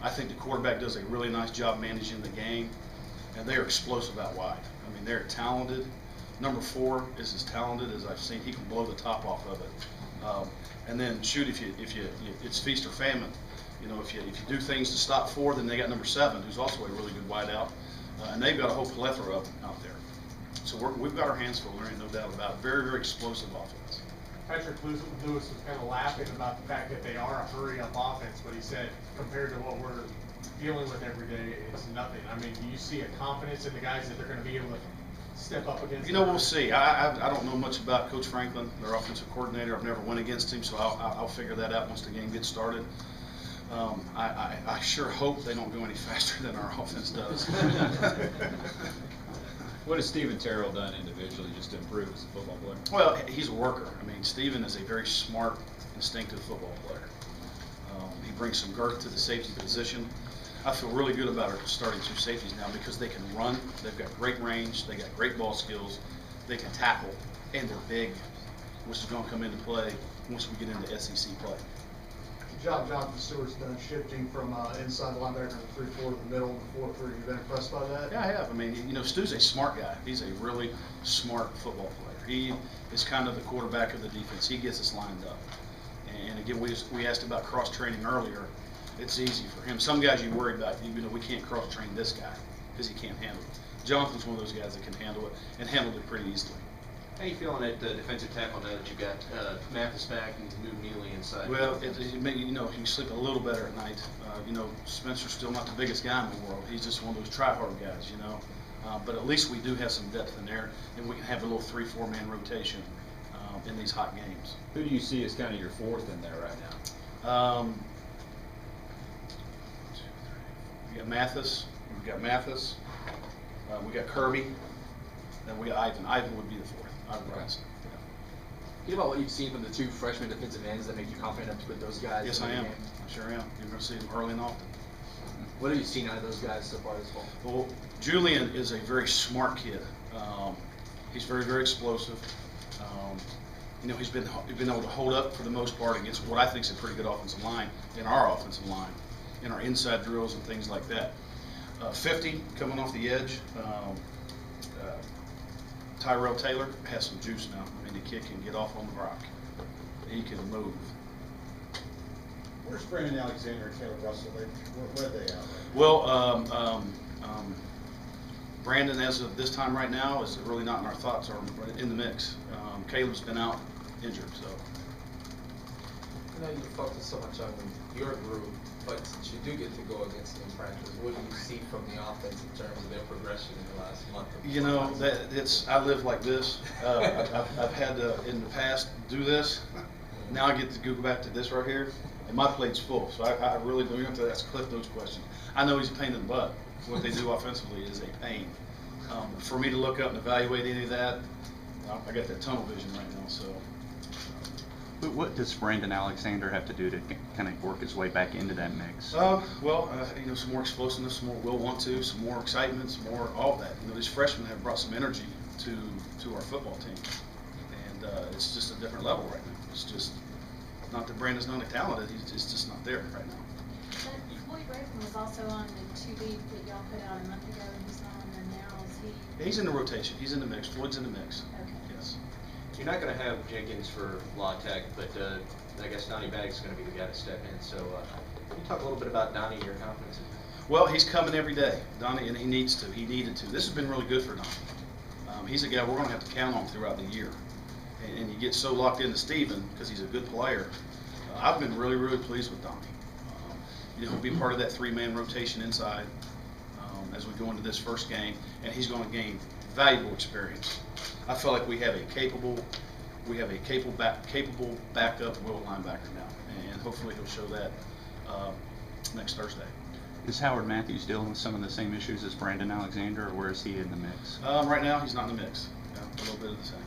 I think the quarterback does a really nice job managing the game, and they are explosive out wide. I mean, they're talented. Number 4 is as talented as I've seen. He can blow the top off of it. And then shoot, if you it's feast or famine. You know, if you do things to stop 4, then they got number 7, who's also a really good wideout, and they've got a whole plethora of them out there. So we've got our hands full. There ain't no doubt about it. Very, very explosive offense. Patrick Lewis was kind of laughing about the fact that they are a hurry-up offense, but he said compared to what we're dealing with every day, it's nothing. I mean, do you see a confidence in the guys that they're going to be able to step up against? You know, we'll see. I don't know much about Coach Franklin, their offensive coordinator. I've never went against him, so I'll figure that out once the game gets started. I sure hope they don't go any faster than our offense does. What has Stephen Terrell done individually just to improve as a football player? Well, he's a worker. I mean, Stephen is a very smart, instinctive football player. He brings some girth to the safety position. I feel really good about our starting 2 safeties now because they can run, they've got great range, they got great ball skills, they can tackle, and they're big, which is going to come into play once we get into SEC play. The job Jonathan Stewart's done shifting from inside linebacker to 3-4 to the middle and the 4-3. You've been impressed by that? Yeah, I have. I mean, you know, Stu's a smart guy. He's a really smart football player. He is kind of the quarterback of the defense. He gets us lined up. And again, we asked about cross-training earlier. It's easy for him. Some guys you worry about, you know, we can't cross-train this guy because he can't handle it. Jonathan's one of those guys that can handle it and handled it pretty easily. How are you feeling at defensive tackle now that you've got Mathis back and you move Neely inside? Well, you know, you sleep a little better at night. You know, Spencer's still not the biggest guy in the world. He's just one of those try-hard guys, you know. But at least we do have some depth in there, and we can have a little 3-4 man rotation in these hot games. Who do you see as kind of your 4th in there right now? We got Mathis. We got Mathis. We got Kirby. Then we got Ivan. Ivan would be the 4th. Okay. Think about what you've seen from the 2 freshman defensive ends that make you confident enough to put those guys. Yes, in the I am. game. I sure am. You're going to see them early and often. What have you seen out of those guys so far this fall? Well, Julian is a very smart kid. He's very, very explosive. You know, he's been able to hold up for the most part against what I think is a pretty good offensive line in our offensive line, in our inside drills and things like that. 50 coming off the edge. Tyrell Taylor has some juice now. I mean, the kid can get off on the rock. He can move. Where's Brandon Alexander and Taylor Russell? Where are they out there? Well, Brandon, as of this time right now, is really not in our thoughts or in the mix. Caleb's been out injured, so. I know you focus so much on your group, but since you do get to go against them in practice, what do you see from the offense in terms of their progression in the last month? You know, I live like this. I've had to, in the past, do this. Now I get to go back to this right here, and my plate's full. So I really don't have to ask Cliff those questions. I know he's a pain in the butt. What they do offensively is a pain. For me to look up and evaluate any of that, I got that tunnel vision right now. So. But what does Brandon Alexander have to do to kind of work his way back into that mix? Well, you know, some more explosiveness, some more will want to, some more excitement, some more all of that. You know, these freshmen have brought some energy to our football team, and it's just a different level right now. It's just not that Brandon's not talented; he's just not there right now. But Floyd Raven was also on the 2 deep that y'all put out a month ago, and he's not on there now. Is he? He's in the rotation. He's in the mix. Floyd's in the mix. Okay. Yes. You're not going to have Jenkins for La Tech, but I guess Donnie Baggs is going to be the guy to step in. So can you talk a little bit about Donnie and your confidence in him? Well, he's coming every day, Donnie, and he needs to. He needed to. This has been really good for Donnie. He's a guy we're going to have to count on throughout the year. And you get so locked into Steven because he's a good player. I've been really, really pleased with Donnie. You know, he'll be part of that 3-man rotation inside as we go into this first game, and he's going to gain valuable experience. I feel like we have a capable backup will linebacker now, and hopefully he'll show that next Thursday. Is Howard Matthews dealing with some of the same issues as Brandon Alexander, or where is he in the mix? Right now, he's not in the mix. Yeah, a little bit of the same.